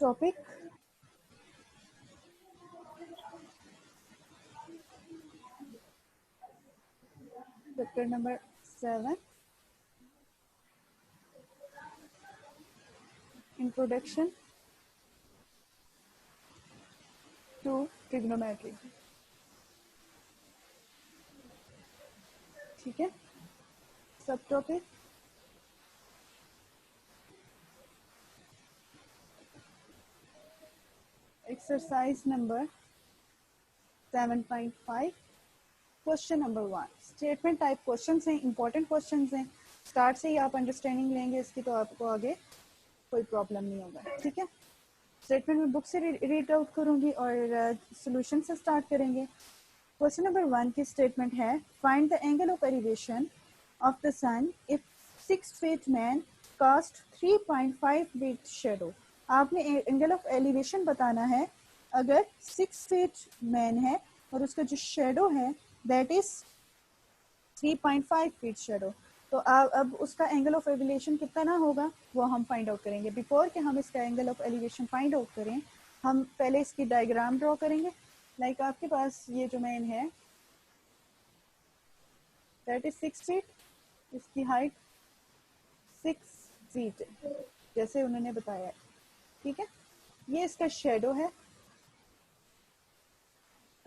Topic chapter number 7 introduction to trigonometry. ठीक है, सब topic exercise number 7.5 question number 1 statement type question हैं, important question हैं। Start से ही आप अंडरस्टैंडिंग लेंगे इसकी तो आपको आगे कोई प्रॉब्लम नहीं होगा। ठीक है, स्टेटमेंट में बुक से रीड आउट करूंगी और सॉल्यूशन से स्टार्ट करेंगे। क्वेश्चन नंबर 1 की स्टेटमेंट है find the angle of elevation of the sun if 6 feet man cast 3.5 feet shadow. आपने एंगल ऑफ एलिवेशन बताना है अगर 6 फीट मैन है और उसका जो शेडो है दैट इज 3.5 फीट शेडो। तो अब उसका एंगल ऑफ एलिवेशन कितना ना होगा वो हम फाइंड आउट करेंगे। बिफोर के हम इसका angle of elevation find out करें, हम पहले इसकी डायग्राम ड्रॉ करेंगे। लाइक आपके पास ये जो मैन है दैट इज 6 फीट, इसकी हाइट 6 फीट जैसे उन्होंने बताया है। ठीक है, ये इसका शेडो है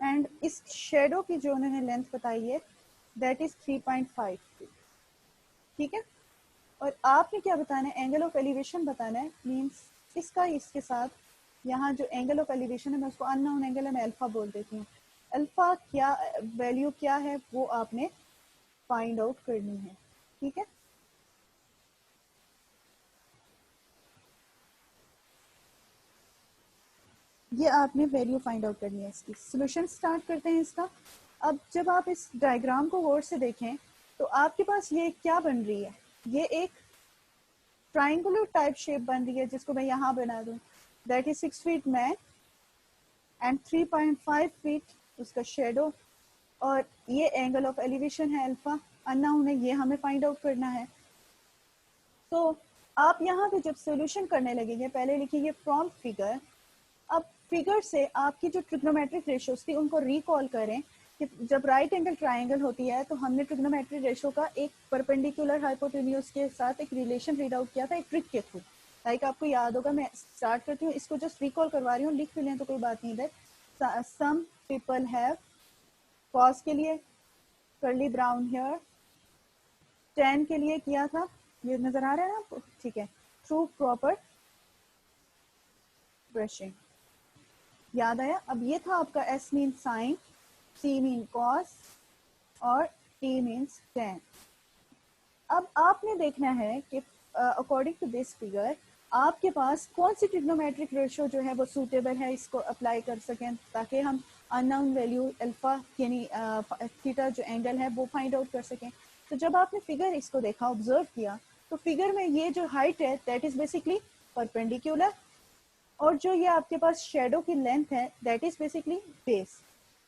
एंड इस शेडो की जो उन्होंने लेंथ बताई है दैट इज 3.5 फीट। ठीक है, और आपने क्या बताना है, एंगल ऑफ एलिवेशन बताना है। मींस इसके साथ यहाँ जो एंगल ऑफ एलिवेशन है मैं उसको अननोन एंगल है, मैं अल्फा बोल देती हूँ। अल्फा क्या वैल्यू क्या है वो आपने फाइंड आउट करनी है। ठीक है, ये आपने वैल्यू फाइंड आउट करनी है इसकी। सॉल्यूशन स्टार्ट करते हैं इसका। अब जब आप इस डायग्राम को गौर से देखें तो आपके पास ये क्या बन रही है, ये एक ट्राइंगुलर टाइप शेप बन रही है जिसको मैं यहाँ बना दूं। That is 6 feet man and 3.5 feet उसका शेडो, और ये एंगल ऑफ एलिवेशन है अल्फा, अननोन है, ये हमें फाइंड आउट करना है। तो आप यहाँ पे जब सॉल्यूशन करने लगेंगे पहले लिखिए फ्रॉम फिगर। अब फिगर से आपकी जो ट्रिग्नोमेट्रिक रेशियोज थी उनको रिकॉल करें कि जब राइट एंगल ट्राइंगल होती है तो हमने ट्रिग्नोमेट्रिक रेशियो का एक परपेंडिकुलर हाइपोटेन्यूज के साथ एक रिलेशन रीड आउट किया था एक ट्रिक के थ्रू। लाइक आपको याद होगा, मैं स्टार्ट करती हूँ, इसको जस्ट रिकॉल करवा रही हूँ, लिख भी लें तो कोई बात नहीं इधर। सम पीपल हैव कॉस के लिए कर्ली ब्राउन हेयर, टैन के लिए किया था, ये नजर आ रहा है ना आपको? ठीक है, थ्रू प्रॉपर ब्रशिंग। याद आया? अब ये था आपका एस मीन साइन, सी मीन कॉस और टी मीन्स टैन। अब आपने देखना है कि अकॉर्डिंग टू दिस फिगर आपके पास कौन सी ट्रिग्नोमेट्रिक रेशियो जो है वो सूटेबल है इसको अप्लाई कर सकें ताकि हम अननोन वैल्यू अल्फा यानी थीटा जो एंगल है वो फाइंड आउट कर सकें। तो जब आपने फिगर इसको देखा, ऑब्जर्व किया, तो फिगर में ये जो हाइट है दैट इज बेसिकली परपेंडिकुलर और जो ये आपके पास शेडो की लेंथ है दैट इज बेसिकली बेस।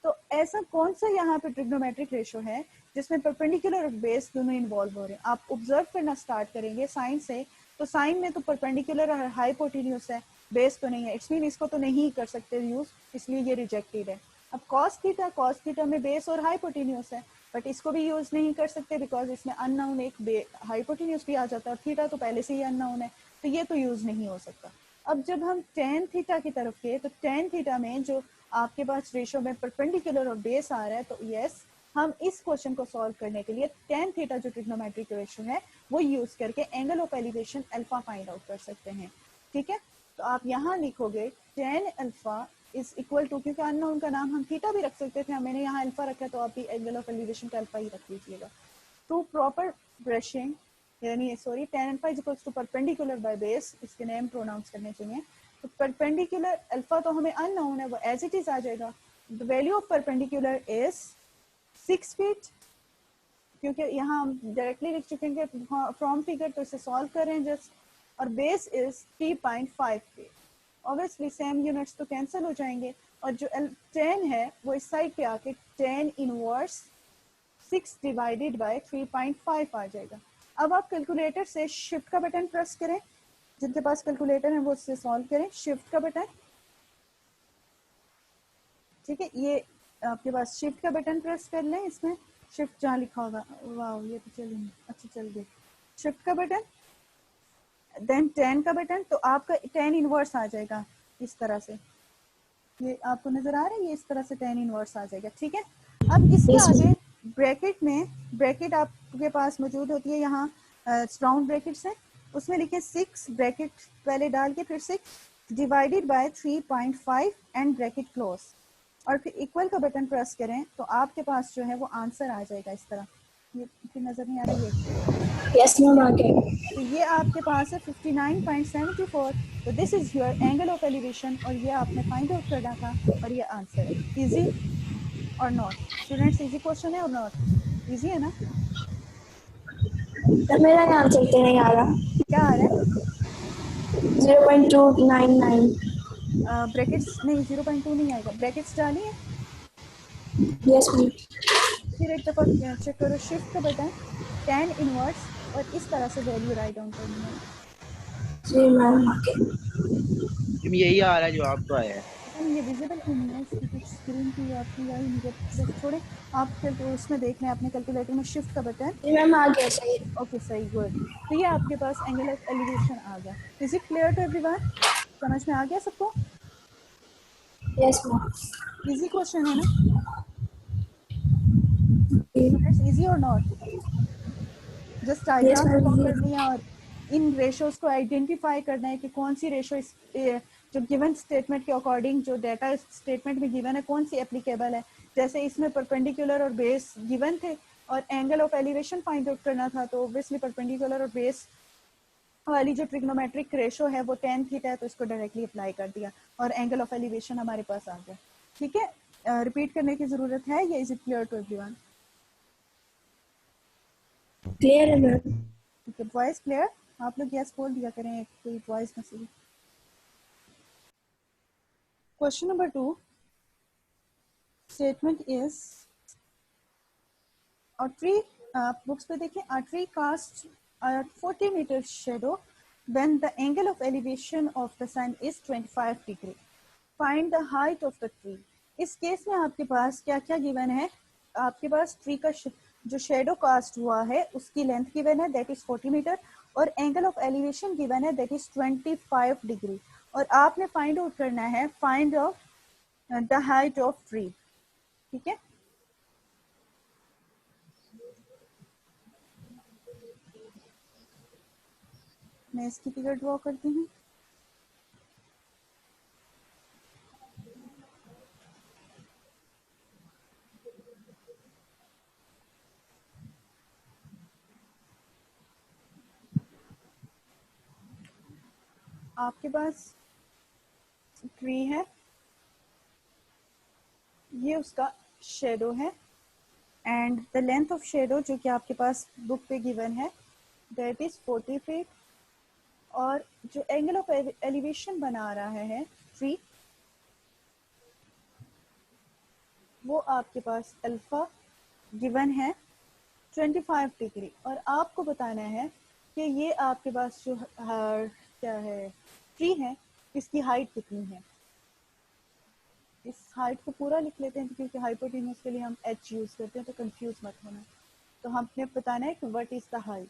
तो ऐसा कौन सा यहाँ पे ट्रिग्नोमेट्रिक रेशियो है जिसमें परपेंडिकुलर और बेस दोनों इन्वॉल्व हो रहे हैं। आप ऑब्जर्व करना स्टार्ट करेंगे साइन से, तो साइन में तो परपेंडिकुलर और हाइपोटेन्यूज है, बेस तो नहीं है, इट्स मीन इसको तो नहीं कर सकते यूज, इसलिए ये रिजेक्टेड है। अब कॉस थीटा में बेस और हाइपोटेन्यूज है बट इसको भी यूज नहीं कर सकते बिकॉज इसमें अननोन एक हाइपोटेन्यूज भी आ जाता है और थीटा तो पहले से ही अननोन है, तो ये तो यूज नहीं हो सकता। अब जब हम टेन थीटा की तरफ गए तो टेन थीटा में जो आपके पास रेशियो में परपेंडिकुलर और बेस आ रहा है, तो यस हम इस क्वेश्चन को सॉल्व करने के लिए टेन थीटा जो ट्रिग्नोमेट्रिक रेशियो है वो यूज करके angle of elevation alpha find out कर सकते हैं। ठीक है, तो आप यहाँ लिखोगे tan alpha is equal to, क्योंकि अननोन का नाम हम थीटा भी रख सकते थे, मैंने यहाँ अल्फा रखा तो आप भी एंगल ऑफ एलिवेशन का अल्फा ही रख लीजिएगा। टू प्रॉपर ब्रशिंग यानी sorry tan alpha is equals to perpendicular by base, इसके नेम प्रोनाउंस करने चाहिए। तो परपेंडिकुलर अल्फा तो हमें अननोन है, वो एज इट इज आ जाएगा। The value of perpendicular is 6 feet, क्योंकि यहाँ हम डायरेक्टली लिख चुके हैं फ्रॉम फिगर, तो इसे सॉल्व करें जस्ट, और base is 3.5 feet. Obviously same units तो कैंसिल हो जाएंगे और जो 10 है वो इस साइड पे आके 10 इनवर्स 6 डिवाइडेड बाय 3.5 आ जाएगा। अब आप कैलकुलेटर से शिफ्ट का बटन प्रेस करें जिनके पास कैलकुलेटर है वो उससे सॉल्व करें। शिफ्ट का बटन, ठीक है, ये आपके पास शिफ्ट का बटन प्रेस कर लें, इसमें शिफ्ट जहाँ लिखा होगा, वाह ये तो चल नहीं, अच्छा चल गया। शिफ्ट का बटन, देन 10 का बटन, तो आपका 10 इनवर्स आ जाएगा इस तरह से, ये आपको नजर आ रहा है, ये इस तरह से 10 इनवर्स आ जाएगा, ठीक है। अब इसके Yes, आगे ma'am. ब्रैकेट में, ब्रैकेट आपके पास मौजूद होती है यहाँ, राउंड ब्रैकेट्स हैं, उसमें लिखे 6 ब्रैकेट पहले डाल के फिर 6 divided by 3.5 and bracket close, और फिर इक्वल का बटन प्रेस करें तो आपके पास जो है वो आंसर आ जाएगा इस तरह। ये फिर नजर नहीं आ रही है, Yes, ma'am. Okay. तो ये आपके पास है 59.74, तो this is your angle of elevation, और ये आपने फाइंड आउट करना था, और ये आंसर है। इजी और नॉट स्टूडेंट्स, इजी क्वेश्चन है और नॉट इजी है ना? तब मेरा यहाँ चलते नहीं आ रहा. क्या आ रहा है? 0.299. ब्रैकेट्स नहीं, 0.2 नहीं आएगा, ब्रैकेट्स डालिए, Yes, ma'am. फिर एक दफा चेक करो, शिफ्ट का बटन, 10 इनवर्स, और इस तरह से वैल्यू राइट डाउन करनी है। जी मैम. Okay. यही आ रहा है जो आपको आया है। पता नहीं ये विजिबल क्यों नहीं है, इसकी कुछ स्क्रीन की आपकी आई नहीं, बस छोड़े, आप उसमें देख लें अपने कैलकुलेटर में शिफ्ट का बटन। जी मैम आ गया सही. ओके सही, गुड। तो ये आपके पास एंगल ऑफ एलिवेशन आ गया। Is it clear to everyone? समझ में आ गया सबको? Yes, ma'am. इजी क्वेश्चन है ना? जी. इजी और not? Just Yes, diagram draw ma'am. करनी है और इन रेशोज को आइडेंटिफाई करना है कि कौन सी रेशो इस जो गिवन स्टेटमेंट के अकॉर्डिंग जो डाटा स्टेटमेंट में गिवन है कौन सी एप्लीकेबल है। जैसे इसमें परपेंडिकुलर और बेस गिवन थे और angle of elevation find out करना था, तो ऑब्वियसली परपेंडिकुलर और बेस वाली जो ट्रिग्नोमेट्रिक रेशो है वो 10 थीटा है, तो इसको डायरेक्टली अप्लाई कर दिया और एंगल ऑफ एलिवेशन हमारे पास आ गया। ठीक है, रिपीट करने की जरूरत है या is it clear to everyone? Clear है मैम. ठीक है, वॉइस क्लियर? आप लोग यस बोल दिया करें एक कोई voice message. Question number 2 statement is a tree, आप बुक्स पे देखें, a tree casts a 40 meter shadow when the angle of elevation of the sun is 25 degree. Find the height of the tree. इस case में आपके पास क्या क्या given है? आपके पास ट्री का जो शेडो कास्ट हुआ है उसकी लेंथ गिवन है दैट इज 40 मीटर और एंगल ऑफ एलिवेशन गिवन है दैट इज 25 डिग्री, और आपने फाइंड आउट करना है find of the height of tree. ठीक है, मैं इसकी फिगर ड्रॉ करती हूँ। आपके पास ट्री है, ये उसका शेडो है and the length of shadow जो कि आपके पास बुक पे गिवन है दैट इज 40 फीट, और जो एंगल ऑफ एलिवेशन बना रहा है ट्री वो आपके पास अल्फा गिवन है 25 डिग्री, और आपको बताना है कि ये आपके पास जो क्या है ट्री है इसकी हाइट कितनी है। इस हाइट को पूरा लिख लेते हैं क्योंकि हाइपोटेन्यूज के लिए हम एच यूज करते हैं, तो कंफ्यूज मत होना। तो हमने बताना है कि व्हाट इज द हाइट।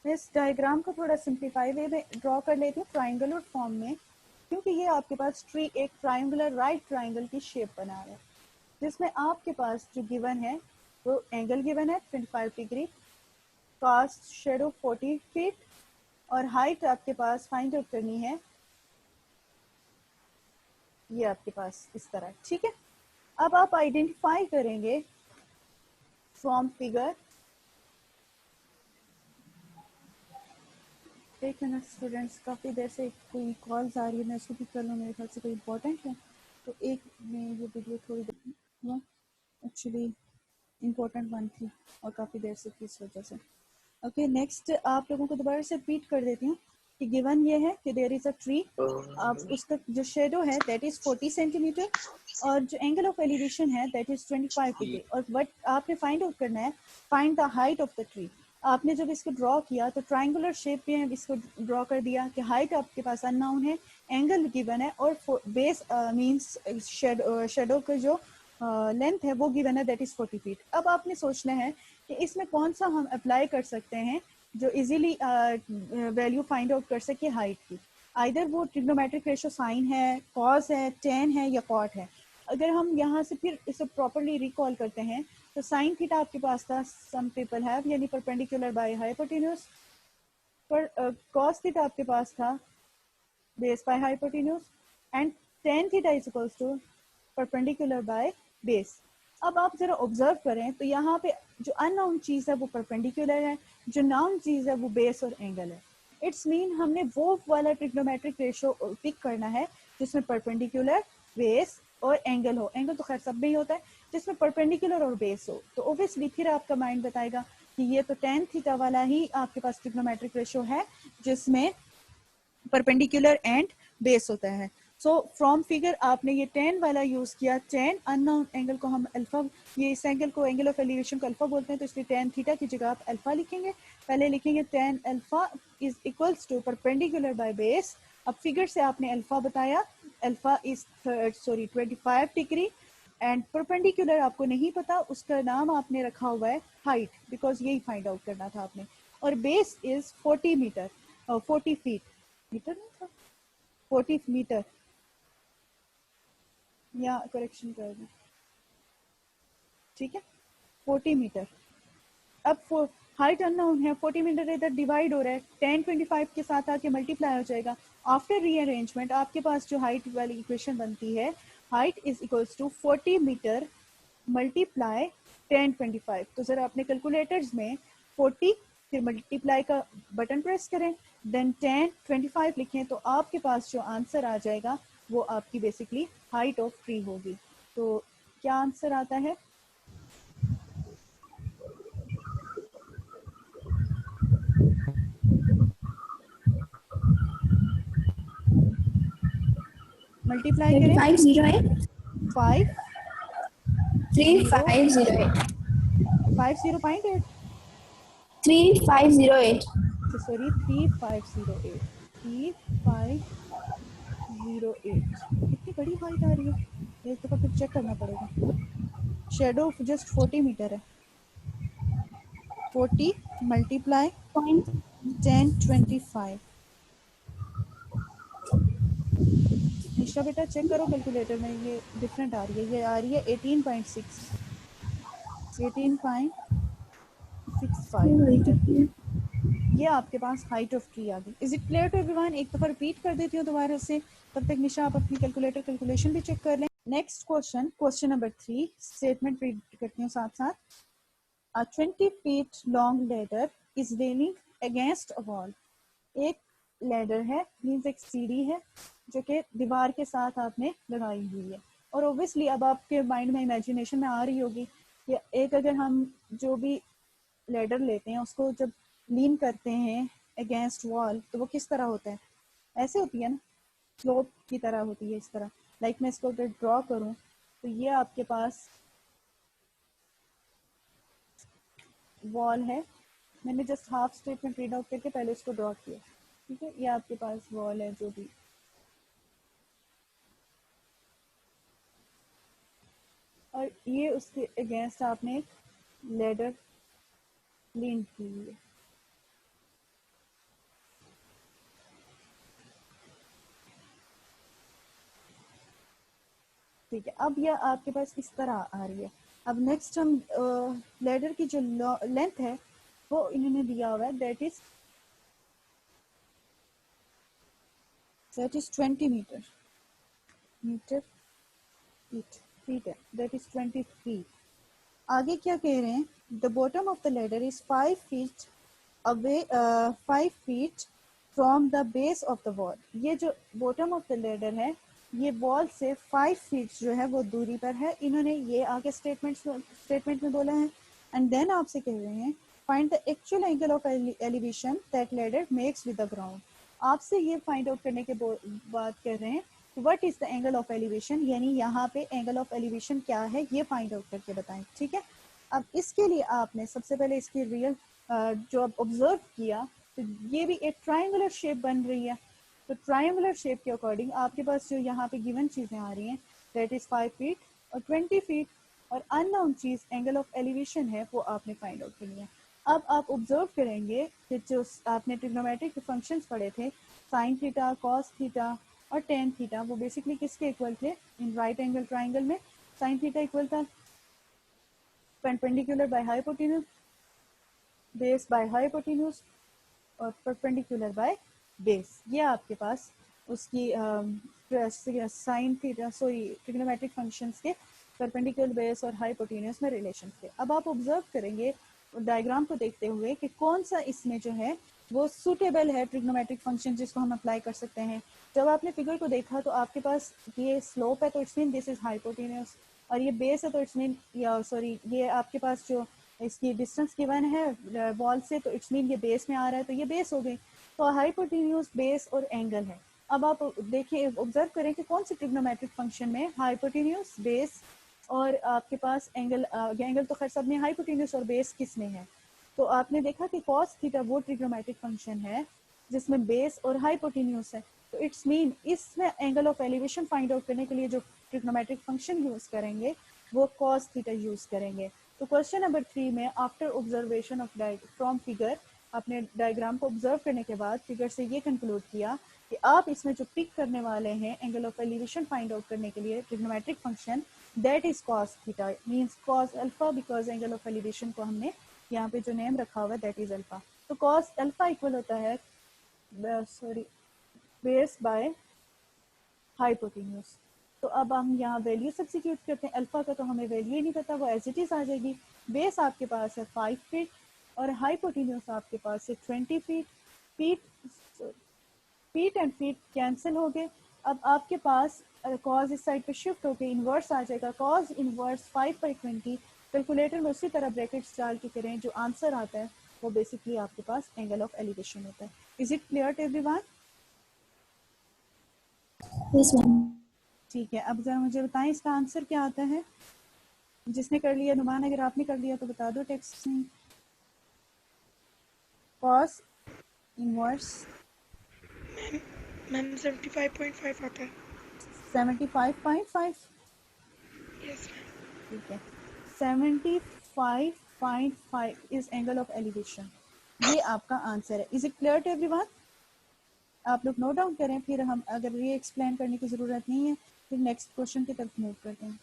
मैं इस डायग्राम को थोड़ा सिंप्लीफाई वे में ड्रॉ कर लेती हूँ ट्राइंगुलर फॉर्म में, क्योंकि ये आपके पास ट्री एक ट्राइंगुलर राइट ट्राइंगल की शेप बना रहा है जिसमें आपके पास जो गिवन है वो एंगल गिवन है 25 डिग्री, कास्ट शेडो 40 फीट, और हाइट आपके पास फाइंड आउट करनी है ये आपके पास इस तरह। ठीक है, अब आप आइडेंटिफाई करेंगे फ्रॉम फिगर। एक मिनट स्टूडेंट्स, काफ़ी देर से कोई कॉल्स आ रही है, मैं इसको भी कर लूँ, मेरे ख्याल से कोई इंपॉर्टेंट है, तो एक में ये वीडियो थोड़ी देर एक्चुअली इम्पोर्टेंट वन थी और काफ़ी देर से थी इस वजह से। ओके, नेक्स्ट आप लोगों को दोबारा से रिपीट कर देती हूँ कि गिवन ये है कि देयर इज अ ट्री, अब उसका जो शेडो है दैट इज 40 सेंटीमीटर और जो एंगल ऑफ एलिवेशन है दैट इज 25 डिग्री, और व्हाट आपने फाइंड आउट करना है find the height of the tree. आपने जब इसको ड्रॉ किया तो ट्रायंगुलर शेप में इसको ड्रॉ कर दिया कि हाइट आपके पास अननोन है, एंगल गिवन है और बेस मींस शेडो का जो लेंथ है वो गिवन है दैट इज 40 फीट। अब आपने सोचना है कि इसमें कौन सा हम अप्लाई कर सकते हैं जो इजीली वैल्यू फाइंड आउट कर सके हाइट की। आइदर वो ट्रिग्नोमेट्रिक रेशो साइन है, कॉस है, टेन है या कॉट है। अगर हम यहाँ से फिर इसे प्रॉपरली रिकॉल करते हैं तो साइन थीटा आपके पास था सम पीपल हैव यानी परपेंडिकुलर बाय हाइपोटेन्यूज, पर कॉस थीटा आपके पास था base by hypotenuse and tan theta is equals to perpendicular by base. अब आप जरा ऑब्जर्व करें तो यहाँ पे जो अननाउन चीज है वो परपेंडिकुलर है, जो नाउन चीज है वो बेस और एंगल है। इट्स मीन हमने वो वाला ट्रिग्नोमेट्रिक रेशो पिक करना है जिसमें परपेंडिकुलर, बेस और एंगल हो। एंगल तो खैर सब में ही होता है, जिसमें परपेंडिकुलर और बेस हो। तो ऑब्वियसली फिर आपका माइंड बताएगा कि ये तो टेन थीटा वाला ही आपके पास ट्रिग्नोमेट्रिक रेशो है जिसमें परपेंडिकुलर एंड बेस होता है। सो फ्रॉम फिगर आपने ये टेन वाला यूज किया। टेन अननोन एंगल को हम अल्फा, ये इस एंगल को एंगल ऑफ एलिवेशन को अल्फा बोलते हैं, तो इसलिए टेन थीटा की जगह आप अल्फा लिखेंगे। पहले लिखेंगे tan alpha is equals to perpendicular by base. अब फिगर से आपने अल्फा बताया, alpha is 25 degree and perpendicular आपको नहीं पता, उसका नाम आपने रखा हुआ है हाइट, बिकॉज यही फाइंड आउट करना था आपने। और base is 40 metre, 40 feet, metre नहीं था 40 मीटर, या करेक्शन कर दें, ठीक है 40 मीटर। अब हाइट अननोन है, 40 मीटर इधर डिवाइड हो रहा है, 10 25 के साथ आके मल्टीप्लाई हो जाएगा। आफ्टर रीअरेंजमेंट आपके पास जो हाइट वाली इक्वेशन बनती है, height is equals to 40 metre multiply 10 25। तो जरा अपने कैलकुलेटर्स में 40 फिर मल्टीप्लाई का बटन प्रेस करें, देन 10 25 लिखें, तो आपके पास जो आंसर आ जाएगा वो आपकी बेसिकली हाइट ऑफ ट्री होगी। तो क्या आंसर आता है? मल्टीप्लाई करें 2508 5 3508 50.8, 3508 सॉरी 3508, 3508। इतनी बड़ी हाइट आ रही है, एक दफा फिर चेक करना पड़ेगा। शेडो जस्ट 40 मीटर है, 40 मल्टीप्लाई point 10 25। निशा बेटा चेक करो कैलकुलेटर में, ये डिफरेंट आ रही है, ये आ रही है 18.6, 18.65 मीटर। ये आपके पास हाइट ऑफ ट्री आ गई। Is it clear to everyone? एक दफा रिपीट कर देती हूँ दोबारा से, तब तक निशा आप अपनी कैलकुलेशन भी चेक कर लें। Next question, question number 3, statement read करती हूँ साथ साथ। A 20 feet long ladder is leaning against a wall. एक लैडर है, मीन्स एक सीढ़ी है जो कि दीवार के साथ आपने लगाई हुई है। और ऑब्वियसली अब आपके माइंड में इमेजिनेशन में आ रही होगी कि एक अगर हम जो भी लैडर लेते हैं उसको जब लीन करते हैं अगेंस्ट वॉल तो वो किस तरह होता है? ऐसे होती है ना, स्लोप की तरह होती है, इस तरह। लाइक मैं इसको अगर ड्रॉ करूँ तो ये आपके पास वॉल है, मैंने just half statement read out करके पहले इसको ड्रॉ किया, ठीक है। ये आपके पास वॉल है जो भी, और ये उसके अगेंस्ट आपने एक लेडर लीन की हुई है। ठीक है, अब यह आपके पास इस तरह आ रही है। अब नेक्स्ट हम लेडर की जो लेंथ है वो इन्होंने दिया हुआ है, that is 20 metre, metre feet है, दैट इज 20 फीट। आगे क्या कह रहे हैं? The bottom of the ladder is 5 feet away, 5 feet from the base of the wall. ये जो बॉटम ऑफ द लेडर है ये वॉल से 5 फीट जो है वो दूरी पर है। इन्होंने ये आगे स्टेटमेंट में बोला है। एंड देन आपसे कह रहे हैं find the actual angle of elevation that ladder makes with the ground. आपसे ये फाइंड आउट करने के बाद कह रहे हैं what is the angle of elevation, यानी यहाँ पे एंगल ऑफ एलिवेशन क्या है ये फाइंड आउट करके बताएं, ठीक है। अब इसके लिए आपने सबसे पहले इसकी रियल जो अब ऑब्जर्व किया तो ये भी एक ट्रायंगुलर शेप बन रही है। तो ट्रायंगुलर शेप के अकॉर्डिंग आपके पास जो यहाँ पे गिवन चीज़ें आ रही हैं दैट इज़ 5 फीट और 20 फीट, और unknown cheese angle of elevation है वो आपने फाइंड आउट करनी है। अब आप ऑब्जर्व करेंगे कि जो आपने ट्रिग्नोमेट्रिक फंक्शंस पढ़े थे साइन थीटा, कॉस थीटा और टेन थीटा, वो बेसिकली किसके इक्वल थे? इन राइट एंगल ट्राइंगल में साइन थीटा इक्वल था perpendicular by hypotenuse, base by hypotenuse और परपेंडिकुलर बाय बेस। ये आपके पास उसकी sine theta sorry trigonometric functions के परपेंडिकुलर बेस और हाइपोटेन्यूज में रिलेशन थे। अब आप ऑब्जर्व करेंगे डायग्राम को देखते हुए कि कौन सा इसमें जो है वो सूटेबल है ट्रिग्नोमेट्रिक फंक्शन जिसको हम अप्लाई कर सकते हैं। जब आपने फिगर को देखा तो आपके पास ये स्लोप है तो it's mean this is hypotenuse, और ये बेस है तो इट्स मीन या सॉरी ये आपके पास जो इसकी डिस्टेंस गिवन है वॉल से तो इट्स मीन ये बेस में आ रहा है तो ये बेस हो गई। तो हाइपोटेन्यूज, बेस और एंगल है। अब आप देखिए ऑब्जर्व करें कि कौन सी ट्रिग्नोमेट्रिक फंक्शन में हाइपोटेन्यूज, बेस और आपके पास एंगल, एंगल तो खैर सब में, हाइपोटेन्यूज और बेस किस में है? तो आपने देखा कि कॉस थीटा वो ट्रिग्नोमेट्रिक फंक्शन है जिसमें बेस और हाइपोटेन्यूज है। तो इट्स मीन इसमें angle of elevation find out करने के लिए जो ट्रिग्नोमेट्रिक फंक्शन यूज करेंगे वो कॉस थीटा यूज करेंगे। तो क्वेश्चन नंबर 3 में after observation of from figure, आपने डायग्राम को ऑब्जर्व करने के बाद फिगर से ये कंक्लूड किया कि आप इसमें जो पिक करने वाले हैं angle of elevation find out करने के लिए trigonometric function that is cos theta means cos alpha, because angle of elevation को हमने यहाँ पे जो नेम रखा हुआ है दैट इज अल्फा। तो कॉस अल्फा इक्वल होता है सॉरी बेस बाय हाइपोटेन्यूज। तो अब हम यहाँ वैल्यू सब्स्टिट्यूट करते हैं। अल्फा का तो हमें वैल्यू ही नहीं पता, वो एज इट इज आ जाएगी। बेस आपके पास है 5 फीट और हाइपोटेन्यूज आपके पास है 20 feet. Feet feet and feet cancel हो गए। अब आपके पास कॉज इस साइड पे शिफ्ट होकर इनवर्स आ जाएगा। कॉज इनवर्स 5/20, कैलकुलेटर में उसी तरह ब्रैकेट्स डाल के करें, जो आंसर आता है वो बेसिकली आपके पास एंगल ऑफ एलिवेशन होता है। Is it clear to everyone? Yes, ma'am. ठीक है, अब जरा मुझे बताएं इसका आंसर क्या आता है। जिसने कर लिया, नुमान अगर आपने कर लिया तो बता दो टेक्स्ट में। कॉस इनवर्स मैम 75.5 आता है। 75.5, यस मैम। ठीक है। 75.5 इज एंगल ऑफ एलिवेशन, ये आपका आंसर है। Is it clear to everyone? आप लोग नोट डाउन करें, फिर हम अगर ये एक्सप्लेन करने की ज़रूरत नहीं है फिर नेक्स्ट क्वेश्चन की तरफ मूव करते हैं।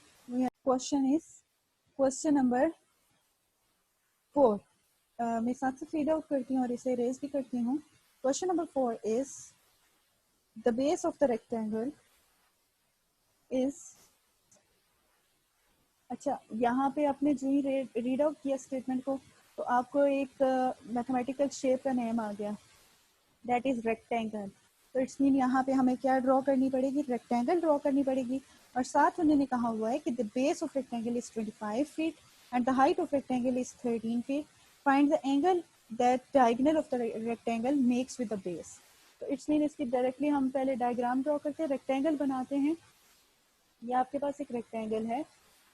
Question is question number 4। मैं साथ से फीड आउट करती हूँ और इसे रेज भी करती हूँ। Question number 4 is the base of the rectangle is, अच्छा यहाँ पे आपने जो ही रीड आउट किया स्टेटमेंट को तो आपको एक मैथमेटिकल शेप का नेम आ गया दैट इज रेक्टेंगल। तो इट्स मीन यहाँ पे हमें क्या ड्रॉ करनी पड़ेगी? रेक्टेंगल ड्रॉ करनी पड़ेगी। और साथ उन्होंने कहा हुआ है कि the base of rectangle is 25 feet and the height of rectangle is 13 feet. Find the angle that diagonal of the rectangle makes with the base. तो इट्स मीन इसकी डायरेक्टली हम पहले डायग्राम ड्रॉ करते हैं, रेक्टेंगल बनाते हैं। ये आपके पास एक रेक्टेंगल है,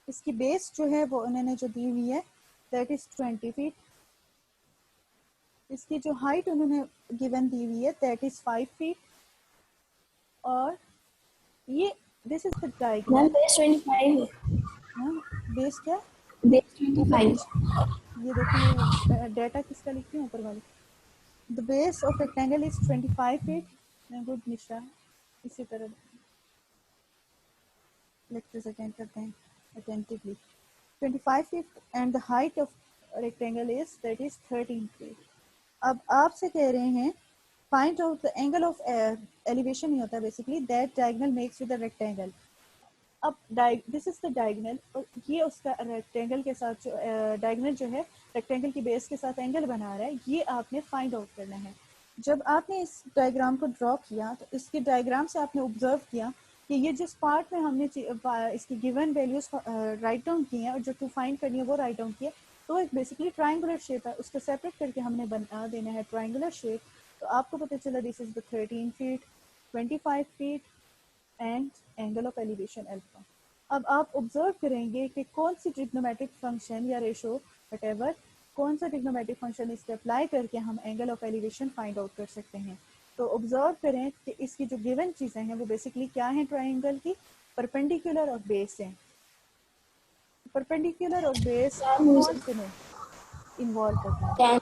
इसकी बेस जो है वो उन्होंने जो दी हुई है दैट इज 20 फीट। इसकी जो हाइट उन्होंने गिवन दी हुई है दैट इज 5 फीट। और ये this is the Ma'am, diagonal. base 25 है. बेस क्या? Base ऊपर 25. ये देखिए डाटा किसका लिखती हूँ ऊपर वाले। The base of rectangle is 25 feet. Good Nisha, इसी तरह लेक्चर्स अटेंड करते हैं attentively. 25 feet and the height of rectangle is that is 13 feet. अब आपसे कह रहे हैं find out the angle of elevation ही होता है basically that diagonal makes with the rectangle. अब दिस इज द डायगोनल और ये उसका रेक्टेंगल के साथ जो डायगोनल जो है रेक्टेंगल की बेस के साथ एंगल बना रहा है, ये आपने फाइंड आउट करना है। जब आपने इस डायग्राम को ड्रॉ किया तो इसके डायग्राम से आपने ऑब्जर्व किया कि ये जिस पार्ट में हमने इसकी गिवन वैल्यूज राइट डाउन की हैं और जो टू फाइंड करनी है वो राइट डाउन की है, तो एक बेसिकली ट्राइंगुलर शेप है, उसको सेपरेट करके हमने बना देना है ट्राइंगुलर शेप। तो आपको पता चला this is the 13 feet, 25 feet and angle of elevation alpha. अब आप ऑब्जर्व करेंगे कि कौन सी ट्रिग्नोमेट्रिक फंक्शन या रेशो वटेवर कौन सा ट्रिग्नोमेट्रिक फंक्शन इस पे अप्लाई करके हम angle of elevation find out कर सकते हैं। तो ऑब्जर्व करें कि इसकी जो गिवन चीज़ें हैं वो बेसिकली क्या हैं ट्राइंगल की, परपेंडिकुलर और बेस हैं। परपेंडिकुलर और बेस कौन से में इन्वॉल्व करता है, tan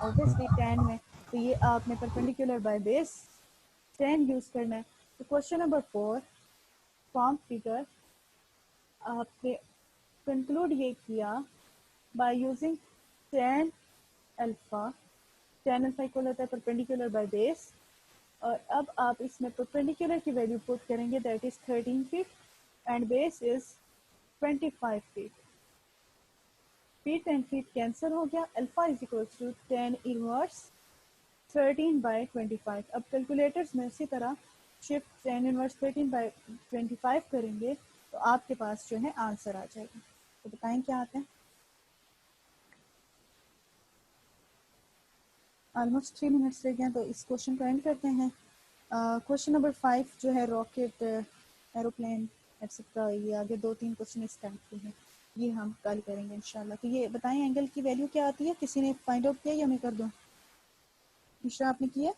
ऑब्वियसली tan में। तो ये आपने perpendicular by base tan use करना है। तो क्वेश्चन नंबर 4 फॉर्म फिगर आपने कंक्लूड ये किया by using tan alpha. tan alpha equal होता है परपेंडिकुलर बाय बेस, और अब आप इसमें परपेंडिकुलर की वैल्यू पुट करेंगे, that is 13 feet and base is 25 feet. Feet and feet cancel हो गया, alpha is equal to tan inverse 13/25। अब कैलकुलेटर्स में इसी तरह शिफ्ट tan इनवर्स 13/25 करेंगे तो आपके पास जो है आंसर आ जाएगा। तो बताएं क्या आता है। ऑलमोस्ट 3 मिनट्स रह गए हैं, तो इस क्वेश्चन को एंड करते हैं। क्वेश्चन नंबर 5 जो है रॉकेट, एरोप्लेन एक्सेट्रा, ये आगे 2-3 क्वेश्चन इस टाइप के हैं, ये हम कल करेंगे इंशाल्लाह। तो ये बताएं एंगल की वैल्यू क्या आती है, किसी ने फाइंड आउट किया या मैं कर दूं? मिश्रा आपने किया।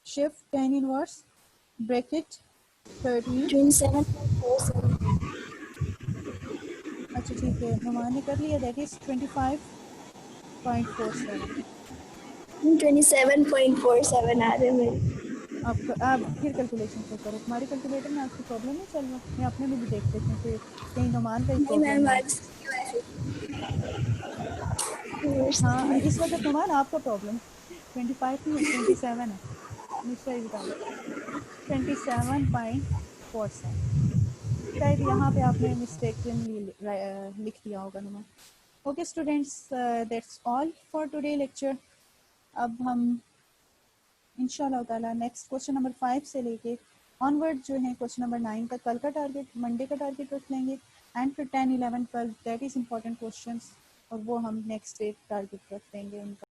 Shift tan inverse bracket 13। 27.47 अच्छा ठीक है, नुमान ने कर लिया, दैट इज 25.47। 27.47 आ रहे मेरे। आप फिर कैलकुलेशन से करो, तुम्हारे कैलकुलेटर में आपकी प्रॉब्लम नहीं चल रहा, मैं अपने में भी देख लेती हूँ, फिर कहीं नुमान का ही नहीं प्रॉब्लम मैम ना हो। आज हाँ इस वक्त नुमान आपका प्रॉब्लम 25 नहीं है, 27 है। मिश्रा ही बता दो 27.47, शायद यहाँ पे आपने मिस्टेकनली लिख दिया होगा Numan. Okay students, that's all for today lecture. अब हम इंशाल्लाह ताला नेक्स्ट क्वेश्चन नंबर 5 से लेके ऑनवर्ड जो है क्वेश्चन नंबर 9 तक कल का टारगेट, मंडे का टारगेट रख लेंगे, एंड फिर 10-11 कल दैट इज़ इंपॉर्टेंट क्वेश्चंस, और वो हम नेक्स्ट डे टारगेट रख देंगे उनका।